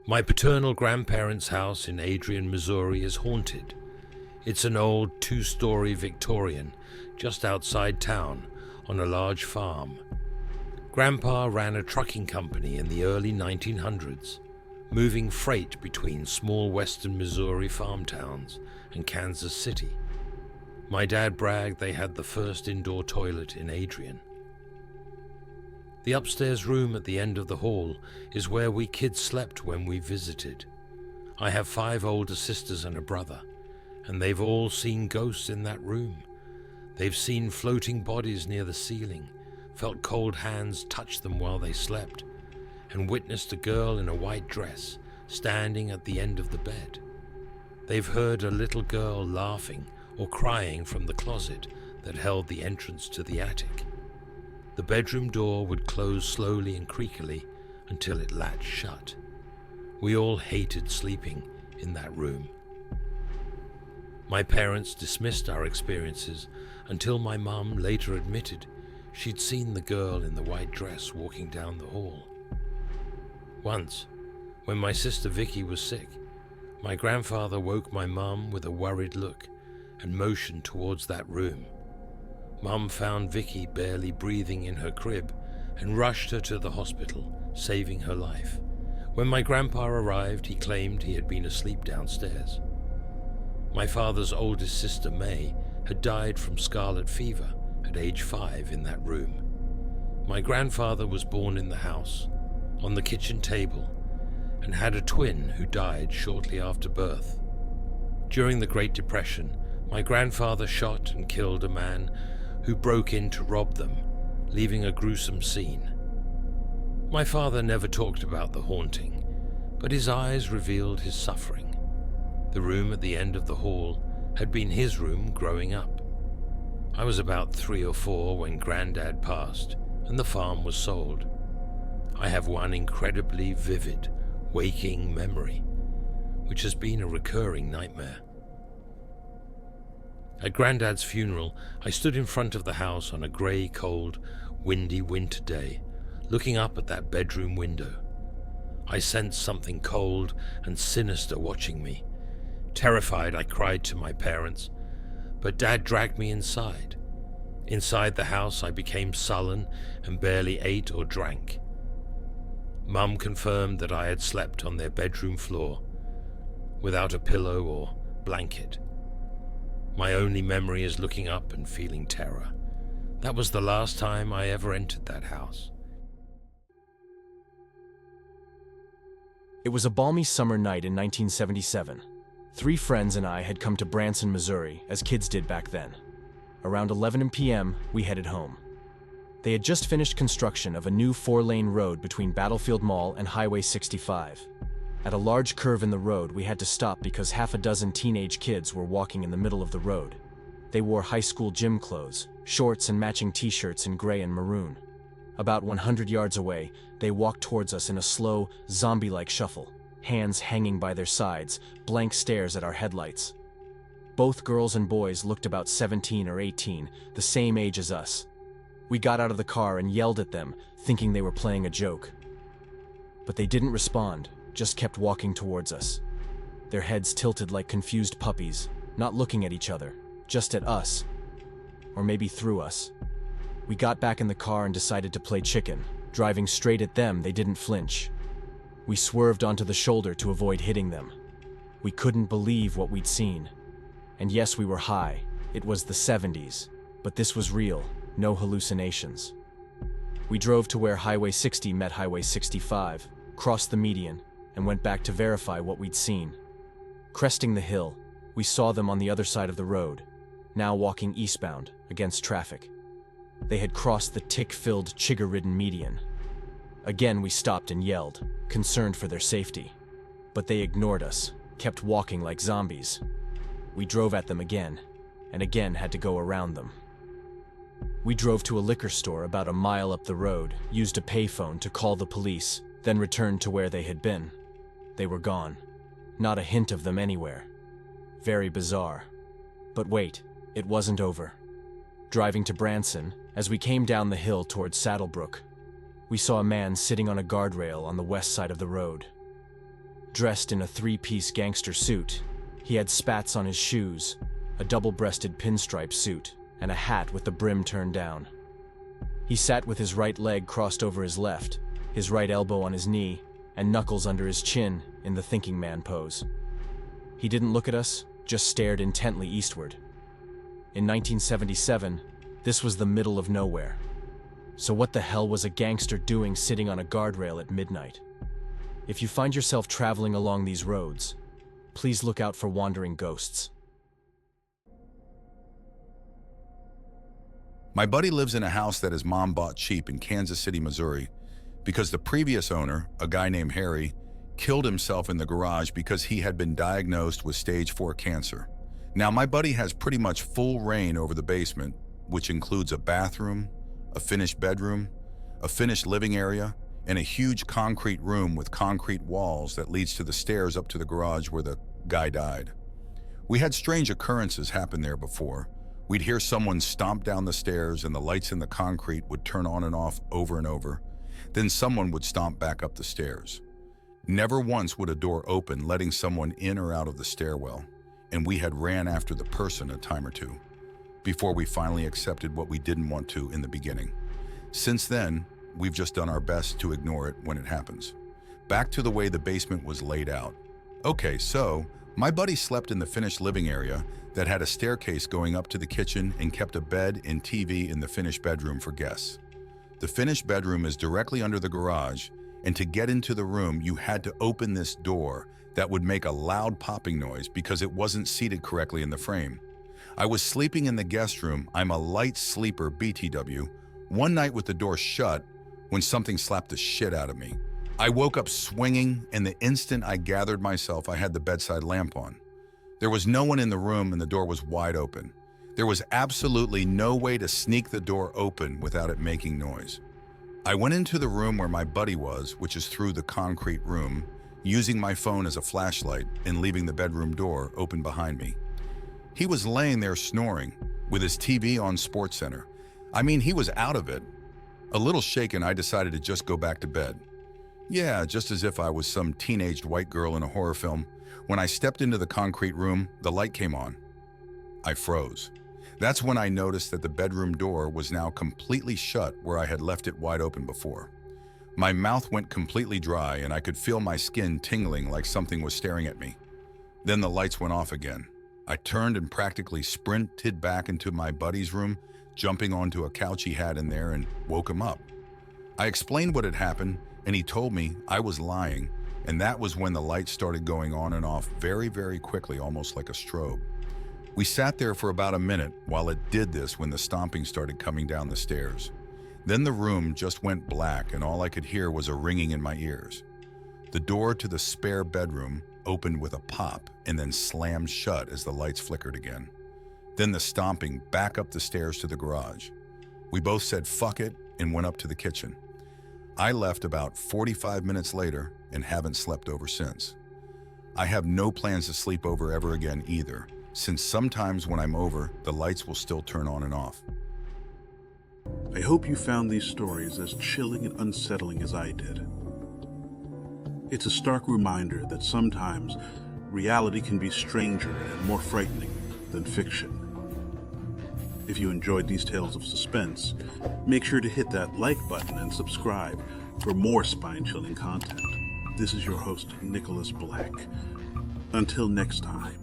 My paternal grandparents' house in Adrian, Missouri is haunted. It's an old two-story Victorian just outside town on a large farm. Grandpa ran a trucking company in the early 1900s, moving freight between small western Missouri farm towns and Kansas City. My dad bragged they had the first indoor toilet in Adrian. The upstairs room at the end of the hall is where we kids slept when we visited. I have 5 older sisters and a brother, and they've all seen ghosts in that room. They've seen floating bodies near the ceiling, felt cold hands touch them while they slept, and witnessed a girl in a white dress standing at the end of the bed. They've heard a little girl laughing or crying from the closet that held the entrance to the attic. The bedroom door would close slowly and creakily until it latched shut. We all hated sleeping in that room. My parents dismissed our experiences until my mum later admitted she'd seen the girl in the white dress walking down the hall. Once, when my sister Vicky was sick, my grandfather woke my mum with a worried look and motioned towards that room. Mum found Vicky barely breathing in her crib and rushed her to the hospital, saving her life. When my grandpa arrived, he claimed he had been asleep downstairs. My father's oldest sister, May, had died from scarlet fever at age 5 in that room. My grandfather was born in the house, on the kitchen table, and had a twin who died shortly after birth. During the Great Depression, my grandfather shot and killed a man who broke in to rob them, leaving a gruesome scene. My father never talked about the haunting, but his eyes revealed his suffering. The room at the end of the hall had been his room growing up. I was about 3 or 4 when Granddad passed and the farm was sold. I have one incredibly vivid, waking memory, which has been a recurring nightmare. At Granddad's funeral, I stood in front of the house on a grey, cold, windy winter day, looking up at that bedroom window. I sensed something cold and sinister watching me. Terrified, I cried to my parents, but Dad dragged me inside. Inside the house, I became sullen and barely ate or drank. Mum confirmed that I had slept on their bedroom floor, without a pillow or blanket. My only memory is looking up and feeling terror. That was the last time I ever entered that house. It was a balmy summer night in 1977. 3 friends and I had come to Branson, Missouri, as kids did back then. Around 11 p.m., we headed home. They had just finished construction of a new 4-lane road between Battlefield Mall and Highway 65. At a large curve in the road, we had to stop because half a dozen teenage kids were walking in the middle of the road. They wore high school gym clothes, shorts and matching t-shirts in gray and maroon. About 100 yards away, they walked towards us in a slow, zombie-like shuffle, hands hanging by their sides, blank stares at our headlights. Both girls and boys looked about 17 or 18, the same age as us. We got out of the car and yelled at them, thinking they were playing a joke. But they didn't respond, just kept walking towards us. Their heads tilted like confused puppies, not looking at each other, just at us. Or maybe through us. We got back in the car and decided to play chicken. Driving straight at them, they didn't flinch. We swerved onto the shoulder to avoid hitting them. We couldn't believe what we'd seen. And yes, we were high. It was the 70s. But this was real, no hallucinations. We drove to where Highway 60 met Highway 65, crossed the median, and went back to verify what we'd seen. Cresting the hill, we saw them on the other side of the road, now walking eastbound, against traffic. They had crossed the tick-filled, chigger-ridden median. Again, we stopped and yelled, concerned for their safety. But they ignored us, kept walking like zombies. We drove at them again, and again had to go around them. We drove to a liquor store about a mile up the road, used a payphone to call the police, then returned to where they had been. They were gone. Not a hint of them anywhere. Very bizarre. But wait, it wasn't over. Driving to Branson, as we came down the hill towards Saddlebrook, we saw a man sitting on a guardrail on the west side of the road. dressed in a three-piece gangster suit. He had spats on his shoes, a double-breasted pinstripe suit, and a hat with the brim turned down. He sat with his right leg crossed over his left, his right elbow on his knee, and knuckles under his chin in the thinking man pose. He didn't look at us, just stared intently eastward. In 1977, this was the middle of nowhere. So what the hell was a gangster doing sitting on a guardrail at midnight? If you find yourself traveling along these roads, please look out for wandering ghosts. My buddy lives in a house that his mom bought cheap in Kansas City, Missouri, because the previous owner, a guy named Harry, killed himself in the garage because he had been diagnosed with stage 4 cancer. Now, my buddy has pretty much full reign over the basement, which includes a bathroom, a finished bedroom, a finished living area, and a huge concrete room with concrete walls that leads to the stairs up to the garage where the guy died. We had strange occurrences happen there before. We'd hear someone stomp down the stairs and the lights in the concrete would turn on and off over and over. Then someone would stomp back up the stairs. Never once would a door open, letting someone in or out of the stairwell, and we had ran after the person a time or two before we finally accepted what we didn't want to in the beginning. Since then, we've just done our best to ignore it when it happens. Back to the way the basement was laid out. Okay, so my buddy slept in the finished living area that had a staircase going up to the kitchen and kept a bed and TV in the finished bedroom for guests. The finished bedroom is directly under the garage, and to get into the room, you had to open this door that would make a loud popping noise because it wasn't seated correctly in the frame. I was sleeping in the guest room. I'm a light sleeper, BTW, one night with the door shut when something slapped the shit out of me. I woke up swinging, and the instant I gathered myself, I had the bedside lamp on. There was no one in the room and the door was wide open. There was absolutely no way to sneak the door open without it making noise. I went into the room where my buddy was, which is through the concrete room, using my phone as a flashlight and leaving the bedroom door open behind me. He was laying there snoring with his TV on SportsCenter. I mean, he was out of it. A little shaken, I decided to just go back to bed. Yeah, just as if I was some teenaged white girl in a horror film. When I stepped into the concrete room, the light came on. I froze. That's when I noticed that the bedroom door was now completely shut where I had left it wide open before. My mouth went completely dry and I could feel my skin tingling like something was staring at me. Then the lights went off again. I turned and practically sprinted back into my buddy's room, jumping onto a couch he had in there, and woke him up. I explained what had happened, and he told me I was lying, and that was when the lights started going on and off very, very quickly, almost like a strobe. We sat there for about a minute while it did this when the stomping started coming down the stairs. Then the room just went black, and all I could hear was a ringing in my ears. The door to the spare bedroom opened with a pop and then slammed shut as the lights flickered again. Then the stomping back up the stairs to the garage. We both said fuck it and went up to the kitchen. I left about 45 minutes later and haven't slept over since. I have no plans to sleep over ever again either, since sometimes when I'm over, the lights will still turn on and off. I hope you found these stories as chilling and unsettling as I did. It's a stark reminder that sometimes reality can be stranger and more frightening than fiction. If you enjoyed these tales of suspense, make sure to hit that like button and subscribe for more spine-chilling content. This is your host, Nicholas Black. Until next time.